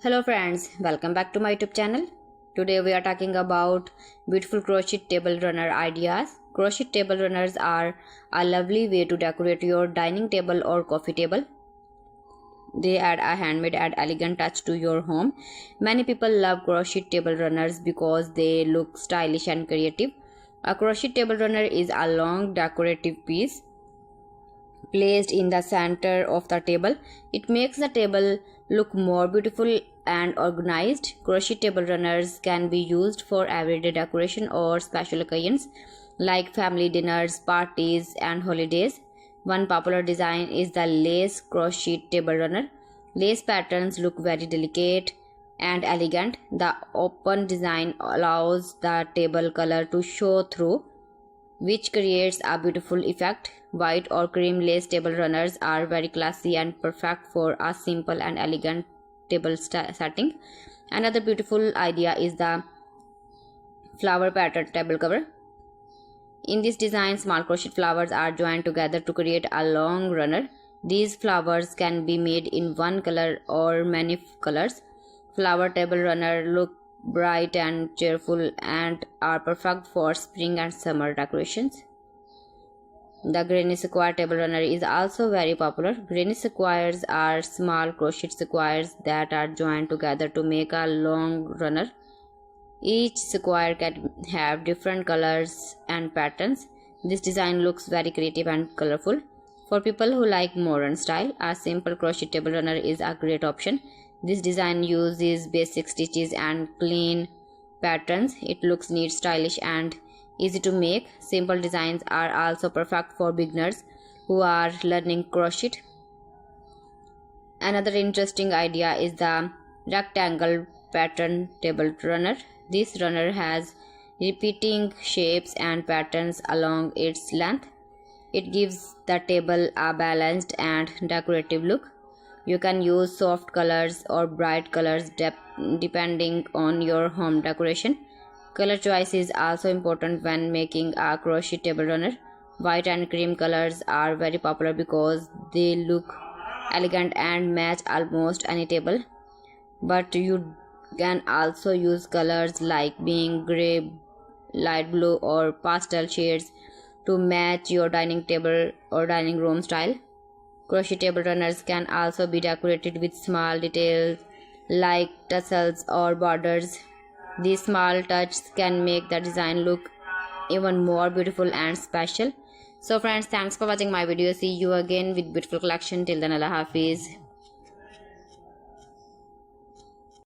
Hello friends, welcome back to my YouTube channel. Today we are talking about beautiful crochet table runner ideas. Crochet table runners are a lovely way to decorate your dining table or coffee table. They add a handmade and elegant touch to your home. Many people love crochet table runners because they look stylish and creative. A crochet table runner is a long decorative piece placed in the center of the table. It makes the table look more beautiful and organized. Crochet table runners can be used for everyday decoration or special occasions like family dinners, parties, and holidays. One popular design is the lace crochet table runner. Lace patterns look very delicate and elegant. The open design allows the table color to show through, which creates a beautiful effect. White or cream lace table runners are very classy and perfect for a simple and elegant table setting. Another beautiful idea is the flower pattern table cover. In this design, small crochet flowers are joined together to create a long runner. These flowers can be made in one color or many colors. Flower table runner look bright and cheerful and are perfect for spring and summer decorations. The granny square table runner is also very popular. Granny squares are small crochet squares that are joined together to make a long runner. Each square can have different colors and patterns. This design looks very creative and colorful. For people who like modern style, a simple crochet table runner is a great option. This design uses basic stitches and clean patterns. It looks neat, stylish, and easy to make. Simple designs are also perfect for beginners who are learning crochet. Another interesting idea is the rectangle pattern table runner. This runner has repeating shapes and patterns along its length. It gives the table a balanced and decorative look. You can use soft colors or bright colors depending on your home decoration. Color choice is also important when making a crochet table runner. White and cream colors are very popular because they look elegant and match almost any table. But you can also use colors like being gray, light blue, or pastel shades to match your dining table or dining room style. Crochet table runners can also be decorated with small details like tassels or borders. These small touches can make the design look even more beautiful and special. So friends, thanks for watching my video. See you again with beautiful collection. Till then, Allah Hafiz.